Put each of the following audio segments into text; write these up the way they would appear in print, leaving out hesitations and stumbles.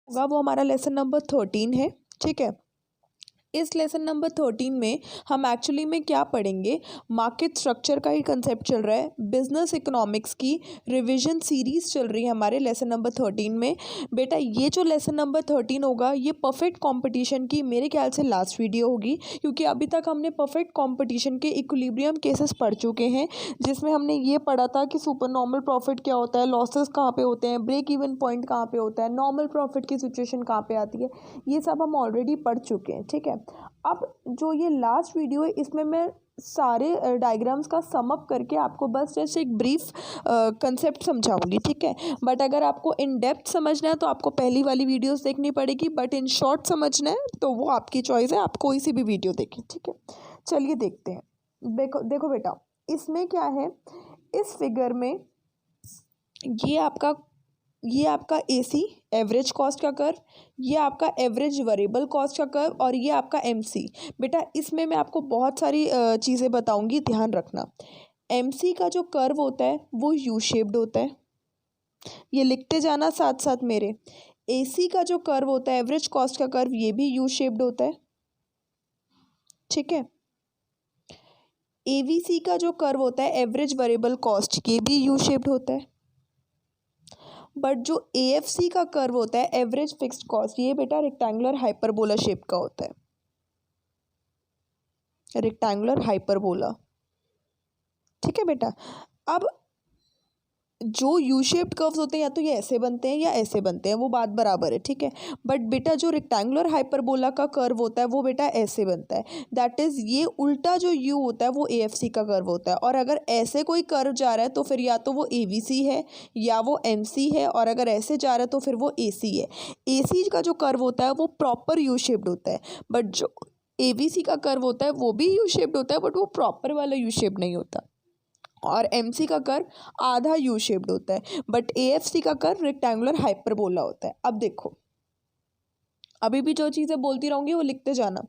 होगा वो हमारा लेसन नंबर 13 है। ठीक है, इस लेसन नंबर 13 में हम एक्चुअली में क्या पढ़ेंगे, मार्केट स्ट्रक्चर का ही कंसेप्ट चल रहा है। बिजनेस इकोनॉमिक्स की रिवीजन सीरीज चल रही है हमारे लेसन नंबर 13 में। बेटा ये जो लेसन नंबर 13 होगा ये परफेक्ट कंपटीशन की मेरे ख्याल से लास्ट वीडियो होगी, क्योंकि अभी तक हमने परफेक्ट कंपटीशन के इक्विलिब्रियम केसेस पढ़ चुके हैं, जिसमें हमने ये पढ़ा था कि सुपर नॉर्मल प्रॉफिट क्या होता है, लॉसेस कहाँ पे होते हैं, ब्रेक इवन पॉइंट कहाँ पे होता है, नॉर्मल प्रॉफिट की सिचुएशन कहाँ पे आती है, ये सब हम ऑलरेडी पढ़ चुके हैं। ठीक है, अब जो ये लास्ट वीडियो है इसमें मैं सारे डायग्राम्स का सम अप करके आपको बस जैसे एक ब्रीफ कंसेप्ट समझाऊंगी। ठीक है, बट अगर आपको इन डेप्थ समझना है तो आपको पहली वाली वीडियोस देखनी पड़ेगी, बट इन शॉर्ट समझना है तो वो आपकी चॉइस है, आप कोई सी भी वीडियो देखें। ठीक है, चलिए देखते हैं। देखो देखो बेटा, इसमें क्या है, इस फिगर में ये आपका एसी एवरेज कॉस्ट का कर्व, ये आपका एवरेज वेरिएबल कॉस्ट का कर्व, और ये आपका एमसी। बेटा इसमें मैं आपको बहुत सारी चीज़ें बताऊंगी, ध्यान रखना। एमसी का जो कर्व होता है वो यू शेप्ड होता है, ये लिखते जाना साथ साथ मेरे। एसी का जो कर्व होता है एवरेज कॉस्ट का कर्व, ये भी यू शेप्ड होता है। ठीक है, एवीसी का जो कर्व होता है एवरेज वेरिएबल कॉस्ट, ये भी यू शेप्ड होता है। बट जो एएफसी का कर्व होता है एवरेज फिक्स्ड कॉस्ट, ये बेटा रेक्टेंगुलर हाइपरबोला शेप का होता है, रेक्टेंगुलर हाइपरबोला। ठीक है बेटा, अब जो यू शेप्ड कर्व्स होते हैं या तो ये ऐसे बनते हैं या ऐसे बनते हैं, वो बात बराबर है। ठीक है, बट बेटा जो रेक्टेंगुलर हाइपरबोला का कर्व होता है वो बेटा ऐसे बनता है, दैट इज़ ये उल्टा जो यू होता है वो एएफसी का कर्व होता है। और अगर ऐसे कोई कर्व जा रहा है तो फिर या तो वो एवीसी है या वो एमसी है, और अगर ऐसे जा रहा है तो फिर वो एसी है। एसी का जो कर्व होता है वो प्रॉपर यू शेप्ड होता है, बट जो एवीसी का कर्व होता है वो भी यू शेप्ड होता है, बट वो प्रॉपर वाला यू शेप नहीं होता। और एमसी का कर्व आधा यू शेप्ड होता है, बट एएफसी का कर्व रेक्टेंगुलर हाइपरबोला होता है। अब देखो, अभी भी जो चीज़ें बोलती रहूंगी वो लिखते जाना।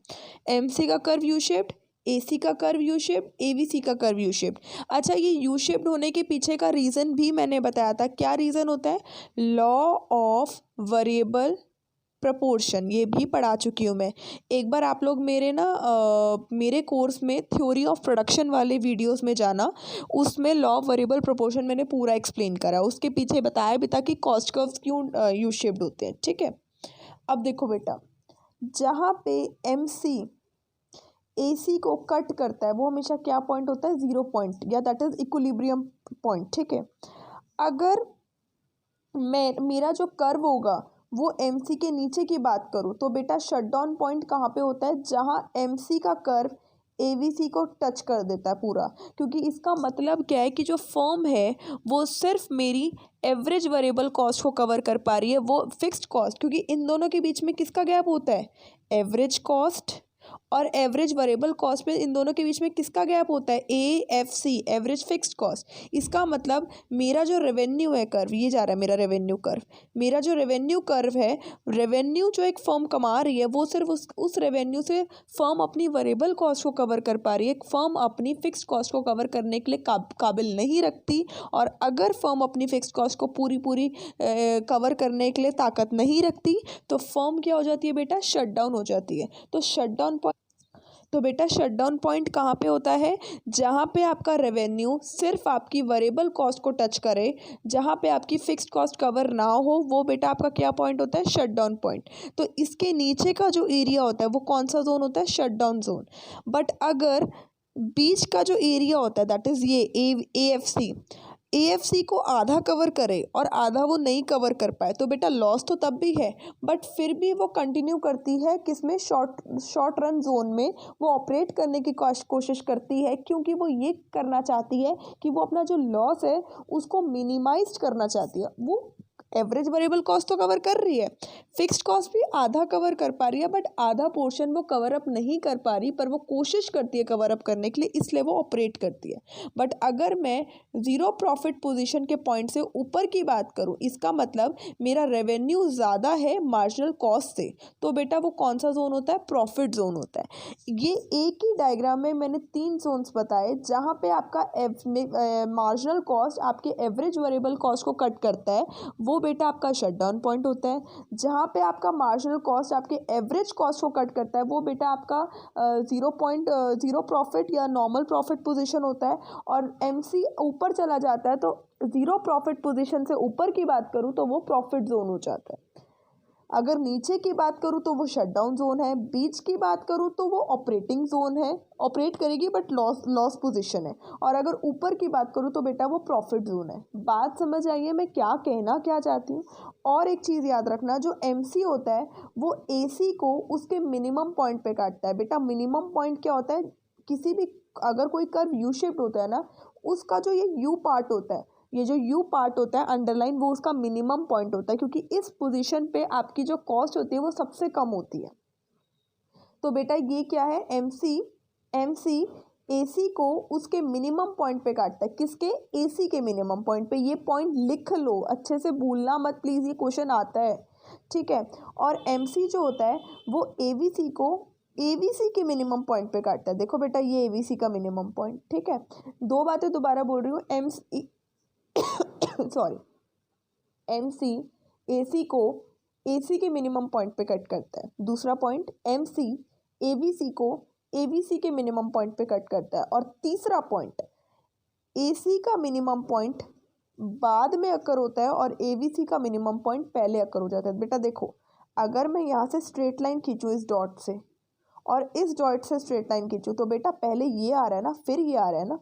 एमसी का कर्व यू शेप्ड, एसी का कर्व यू शेप्ड, एवीसी का कर्व यू शेप्ड। अच्छा, ये यू शेप्ड होने के पीछे का रीज़न भी मैंने बताया था। क्या रीज़न होता है? लॉ ऑफ वेरिएबल प्रपोर्शन, ये भी पढ़ा चुकी हूँ मैं। एक बार आप लोग मेरे कोर्स में थ्योरी ऑफ प्रोडक्शन वाले वीडियोस में जाना, उसमें लॉ ऑफ वेरिएबल प्रपोर्शन मैंने पूरा एक्सप्लेन करा, उसके पीछे बताया भी था कि कॉस्ट कर्व्स क्यों यू शेप्ड होते हैं। ठीक है, अब देखो बेटा, जहाँ पे एमसी एसी को कट करता है वो हमेशा क्या पॉइंट होता है? जीरो पॉइंट, या दैट इज इक्विलिब्रियम पॉइंट। ठीक है, अगर मेरा जो कर्व होगा वो एमसी के नीचे की बात करूँ तो बेटा शटडाउन पॉइंट कहाँ पे होता है? जहाँ एमसी का कर्व एवीसी को टच कर देता है पूरा। क्योंकि इसका मतलब क्या है कि जो फर्म है वो सिर्फ मेरी एवरेज वेरिएबल कॉस्ट को कवर कर पा रही है, वो फिक्स्ड कॉस्ट, क्योंकि इन दोनों के बीच में किसका गैप होता है? एवरेज कॉस्ट और एवरेज वेरिएबल कॉस्ट में इन दोनों के बीच में किसका गैप होता है? AFC, average fixed cost. इसका मतलब मेरा जो रेवेन्यू है कर्व, ये जा रहा है मेरा रेवेन्यू कर्व, मेरा जो रेवेन्यू कर्व है, रेवेन्यू जो एक फर्म कमा रही है वो सिर्फ उस रेवेन्यू से फर्म अपनी वेरिएबल कॉस्ट को कवर कर पा रही है। फर्म अपनी फिक्स्ड कॉस्ट को कवर करने के लिए काबिल नहीं रखती, और अगर फर्म अपनी फिक्स्ड कॉस्ट को पूरी कवर करने के लिए ताकत नहीं रखती तो फर्म क्या हो जाती है बेटा? शट डाउन हो जाती है। तो बेटा शटडाउन पॉइंट कहाँ पे होता है? जहाँ पे आपका रेवेन्यू सिर्फ आपकी वेरिएबल कॉस्ट को टच करे, जहाँ पे आपकी फिक्स्ड कॉस्ट कवर ना हो, वो बेटा आपका क्या पॉइंट होता है? Shutdown point. तो इसके नीचे का जो एरिया होता है वो कौन सा जोन होता है? Shutdown zone. बट अगर बीच का जो एरिया होता है दैट इज़ ये एएफसी को आधा कवर करे और आधा वो नहीं कवर कर पाए तो बेटा लॉस तो तब भी है, बट फिर भी वो कंटिन्यू करती है किसमें? शॉर्ट रन जोन में वो ऑपरेट करने की कोशिश करती है, क्योंकि वो ये करना चाहती है कि वो अपना जो लॉस है उसको मिनिमाइज करना चाहती है। वो एवरेज वेरिएबल कॉस्ट तो कवर कर रही है, फिक्स्ड कॉस्ट भी आधा कवर कर पा रही है, बट आधा पोर्शन वो कवर अप नहीं कर पा रही, पर वो कोशिश करती है कवर अप करने के लिए, इसलिए वो ऑपरेट करती है। बट अगर मैं ज़ीरो प्रॉफिट पोजीशन के पॉइंट से ऊपर की बात करूँ, इसका मतलब मेरा रेवेन्यू ज़्यादा है मार्जिनल कॉस्ट से, तो बेटा वो कौन सा जोन होता है? प्रॉफिट जोन होता है। ये एक ही डायग्राम में मैंने 3 जोन्स बताए, जहाँ पे आपका मार्जिनल कॉस्ट आपके एवरेज वेरिएबल कॉस्ट को कट करता है, वो बेटा आपका शट डाउन पॉइंट होता है। जहाँ पे आपका मार्जिनल कॉस्ट आपके एवरेज कॉस्ट को कट करता है वो बेटा आपका 0.0 प्रॉफिट या नॉर्मल प्रॉफिट पोजीशन होता है। और MC ऊपर चला जाता है तो 0 प्रॉफिट पोजीशन से ऊपर की बात करूँ तो वो प्रॉफिट जोन हो जाता है। अगर नीचे की बात करूँ तो वो शट डाउन जोन है। बीच की बात करूँ तो वो ऑपरेटिंग जोन है, ऑपरेट करेगी बट लॉस पोजीशन है। और अगर ऊपर की बात करूँ तो बेटा वो प्रॉफिट जोन है। बात समझ आई है मैं क्या चाहती हूँ। और एक चीज़ याद रखना, जो MC होता है वो AC को उसके मिनिमम पॉइंट पे काटता है। बेटा मिनिमम पॉइंट क्या होता है, किसी भी अगर कोई कर्व यू शेप्ड होता है ना, उसका जो ये यू पार्ट होता है, ये जो यू पार्ट होता है अंडरलाइन, वो उसका मिनिमम पॉइंट होता है, क्योंकि इस पोजीशन पे आपकी जो कॉस्ट होती है वो सबसे कम होती है। तो बेटा ये क्या है, MC AC को उसके मिनिमम पॉइंट पे काटता है। किसके? AC के मिनिमम पॉइंट पे। ये पॉइंट लिख लो, अच्छे से भूलना मत प्लीज़, ये क्वेश्चन आता है, ठीक है। और MC जो होता है वो AVC को ABC के मिनिमम पॉइंट पे काटता है। देखो बेटा ये ABC का मिनिमम पॉइंट, ठीक है। दो बातें दोबारा बोल रही हूँ। MC AC को AC के मिनिमम पॉइंट पे कट करता है। दूसरा पॉइंट, MC ABC को ABC के मिनिमम पॉइंट पे कट करता है। और तीसरा पॉइंट, AC का मिनिमम पॉइंट बाद में अकर होता है और ABC का मिनिमम पॉइंट पहले अकर हो जाता है। बेटा देखो, अगर मैं यहाँ से स्ट्रेट लाइन खींचूँ इस डॉट से और इस डॉट से स्ट्रेट लाइन खींचूँ तो बेटा पहले ये आ रहा है ना, फिर ये आ रहा है ना।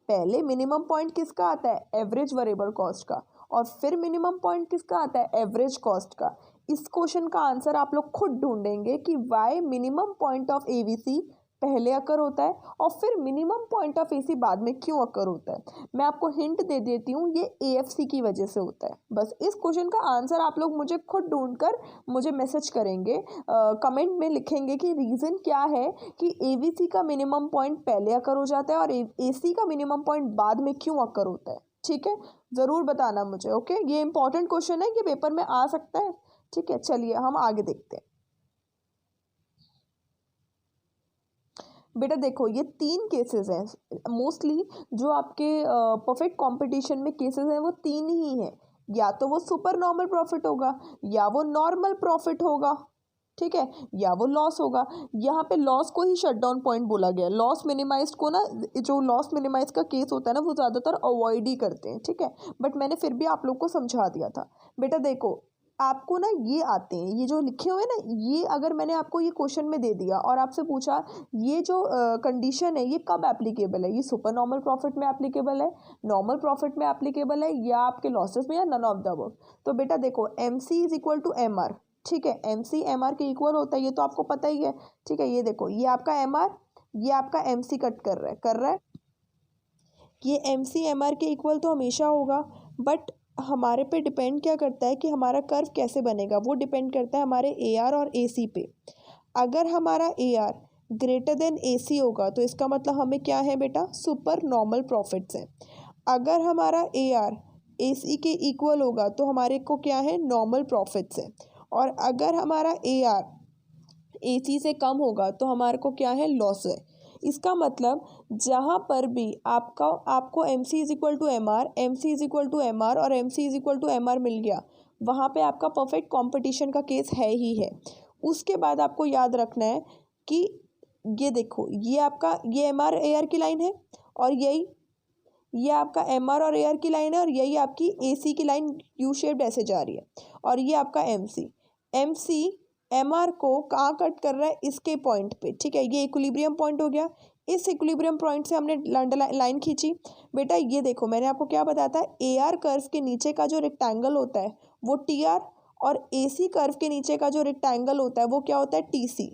पहले मिनिमम पॉइंट किसका आता है? एवरेज वेरिएबल कॉस्ट का। और फिर मिनिमम पॉइंट किसका आता है? एवरेज कॉस्ट का। इस क्वेश्चन का आंसर आप लोग खुद ढूंढेंगे कि Y minimum point of ABC पहले अकर होता है और फिर मिनिमम पॉइंट ऑफ AC बाद में क्यों अकर होता है। मैं आपको हिंट दे देती हूँ, ये AFC की वजह से होता है। बस इस क्वेश्चन का आंसर आप लोग मुझे खुद ढूंढकर मुझे मैसेज करेंगे, कमेंट में लिखेंगे कि रीज़न क्या है कि ABC का मिनिमम पॉइंट पहले अकर हो जाता है और AC का मिनिमम पॉइंट बाद में क्यों अकर होता है, ठीक है। ज़रूर बताना मुझे, ओके। ये इंपॉर्टेंट क्वेश्चन है, ये पेपर में आ सकता है, ठीक है। चलिए हम आगे देखते हैं। बेटा देखो, ये 3 केसेस हैं मोस्टली, जो आपके परफेक्ट कंपटीशन में केसेस हैं वो 3 ही हैं। या तो वो सुपर नॉर्मल प्रॉफिट होगा, या वो नॉर्मल प्रॉफिट होगा, ठीक है, या वो लॉस होगा। यहाँ पे लॉस को ही शट डाउन पॉइंट बोला गया। लॉस मिनिमाइज को ना, जो लॉस मिनिमाइज का केस होता है ना, वो ज़्यादातर अवॉइड ही करते हैं, ठीक है। बट मैंने फिर भी आप लोग को समझा दिया था। बेटा देखो, आपको ना ये आते हैं, ये जो लिखे हुए हैं ना, ये अगर मैंने आपको ये क्वेश्चन में दे दिया और आपसे पूछा ये जो कंडीशन है ये कब एप्लीकेबल है, ये सुपर नॉर्मल प्रॉफिट में एप्लीकेबल है, नॉर्मल प्रॉफिट में एप्लीकेबल है, या आपके लॉसेस में, या नन ऑफ द अबव। तो बेटा देखो, MC is equal to MR, ठीक है। MC MR के इक्वल होता है, ये तो आपको पता ही है, ठीक है। ये देखो, ये आपका MR, ये आपका MC कट कर रहा है। ये MC MR के इक्वल तो हमेशा होगा, बट हमारे पे डिपेंड क्या करता है कि हमारा कर्व कैसे बनेगा, वो डिपेंड करता है हमारे AR और AC पे। अगर हमारा AR ग्रेटर देन AC होगा तो इसका मतलब हमें क्या है बेटा, सुपर नॉर्मल प्रॉफिट्स हैं। अगर हमारा AR AC के इक्वल होगा तो हमारे को क्या है, नॉर्मल प्रॉफिट्स है। और अगर हमारा AR AC से कम होगा तो हमारे को क्या है, लॉस है। इसका मतलब जहाँ पर भी आपको MC is equal to MR, MC is equal to MR और MC is equal to MR मिल गया, वहाँ पे आपका परफेक्ट कंपटीशन का केस है ही है। उसके बाद आपको याद रखना है कि ये देखो, ये आपका ये MR AR की लाइन है और ये आपका MR और AR की लाइन है और यही आपकी AC की लाइन यू शेप्ड ऐसे जा रही है। और ये आपका MC MR को कहाँ कट कर रहा है, इसके पॉइंट पे, ठीक है। ये इक्विलिब्रियम पॉइंट हो गया। इस इक्विलिब्रियम पॉइंट से हमने लाइन खींची। बेटा ये देखो, मैंने आपको क्या बताया था, AR कर्व के नीचे का जो रेक्टेंगल होता है वो TR, और AC कर्व के नीचे का जो रेक्टेंगल होता है वो क्या होता है, TC।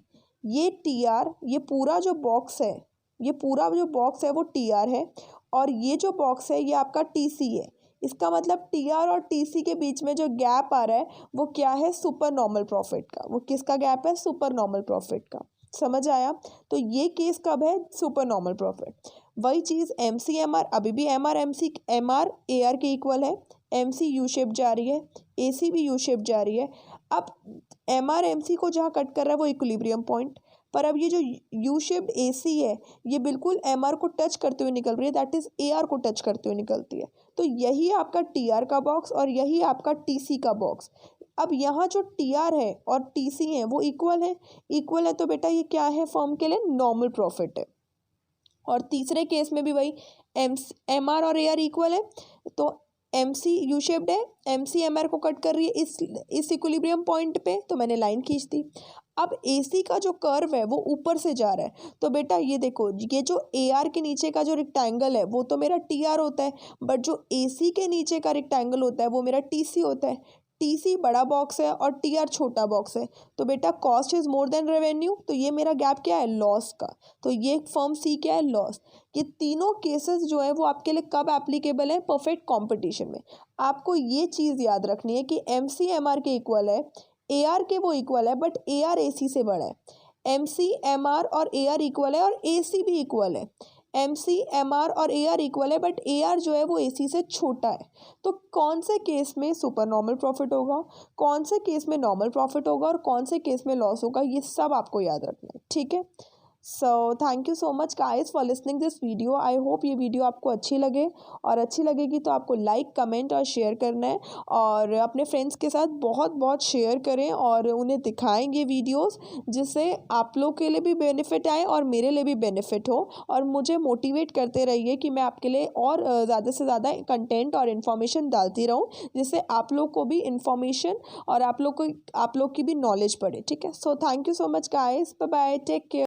ये TR, ये पूरा जो बॉक्स है, ये पूरा जो बॉक्स है वो TR है, और ये जो बॉक्स है ये आपका TC है। इसका मतलब TR और TC के बीच में जो गैप आ रहा है वो क्या है, सुपर नॉर्मल प्रॉफिट का। वो किसका गैप है, सुपर नॉर्मल प्रॉफिट का। समझ आया। तो ये केस कब है, सुपर नॉर्मल प्रॉफिट। वही चीज़ MC MR, अभी भी MR AR के इक्वल है। MC यू शेप जा रही है, AC भी यू शेप जा रही है। अब MR MC को जहाँ कट कर रहा है वो इक्विलिब्रियम पॉइंट, पर अब ये जो यू शेप्ड ए सी है ये बिल्कुल एम आर को टच करते हुए निकल रही है, दैट इज़ ए आर को टच करते हुए निकलती है। तो यही आपका टी आर का बॉक्स और यही आपका टी सी का बॉक्स। अब यहाँ जो टी आर है और टी सी है वो इक्वल है तो बेटा ये क्या है फर्म के लिए, नॉर्मल प्रॉफिट है। और तीसरे केस में भी वही एम आर और ए आर इक्वल है, तो एम सी यू शेप्ड है, एम सी एम आर को कट कर रही है इस इक्विलिब्रियम पॉइंट पे, तो मैंने लाइन खींच दी। अब ए सी का जो कर्व है वो ऊपर से जा रहा है, तो बेटा ये देखो ये जो ए आर के नीचे का जो रेक्टेंगल है वो तो मेरा टी आर होता है, बट जो ए सी के नीचे का रेक्टेंगल होता है वो मेरा टी सी होता है। टी सी बड़ा बॉक्स है और टी आर छोटा बॉक्स है, तो बेटा cost is more than revenue, तो ये मेरा गैप क्या है, लॉस का। तो ये फर्म सी क्या है, लॉस। ये तीनों केसेस जो है वो आपके लिए कब एप्लीकेबल है, परफेक्ट कंपटीशन में। आपको ये चीज़ याद रखनी है कि एम सी एम आर के इक्वल है, ए आर के वो इक्वल है, बट ए आर ए सी से बड़ा है। एम सी एम आर और ए आर इक्वल है और ए सी भी इक्वल है। एम सी एम आर और ए आर इक्वल है, बट ए आर जो है वो ए सी से छोटा है। तो कौन से केस में सुपर नॉर्मल प्रॉफिट होगा, कौन से केस में नॉर्मल प्रॉफिट होगा और कौन से केस में लॉस होगा, ये सब आपको याद रखना है, ठीक है। So thank you so much guys for listening this video. I hope ये वीडियो आपको अच्छी लगे, और अच्छी लगेगी तो आपको लाइक कमेंट और शेयर करना है, और अपने फ्रेंड्स के साथ बहुत बहुत शेयर करें और उन्हें दिखाएं ये वीडियोस, जिससे आप लोग के लिए भी बेनिफिट आए और मेरे लिए भी बेनिफिट हो, और मुझे मोटिवेट करते रहिए कि मैं आपके लिए और ज़्यादा से ज़्यादा कंटेंट और इन्फॉर्मेशन डालती रहूँ, जिससे आप लोग को भी इन्फॉर्मेशन और आप लोग की भी नॉलेज बढ़े, ठीक है। So thank you so much guys, bye bye, take care.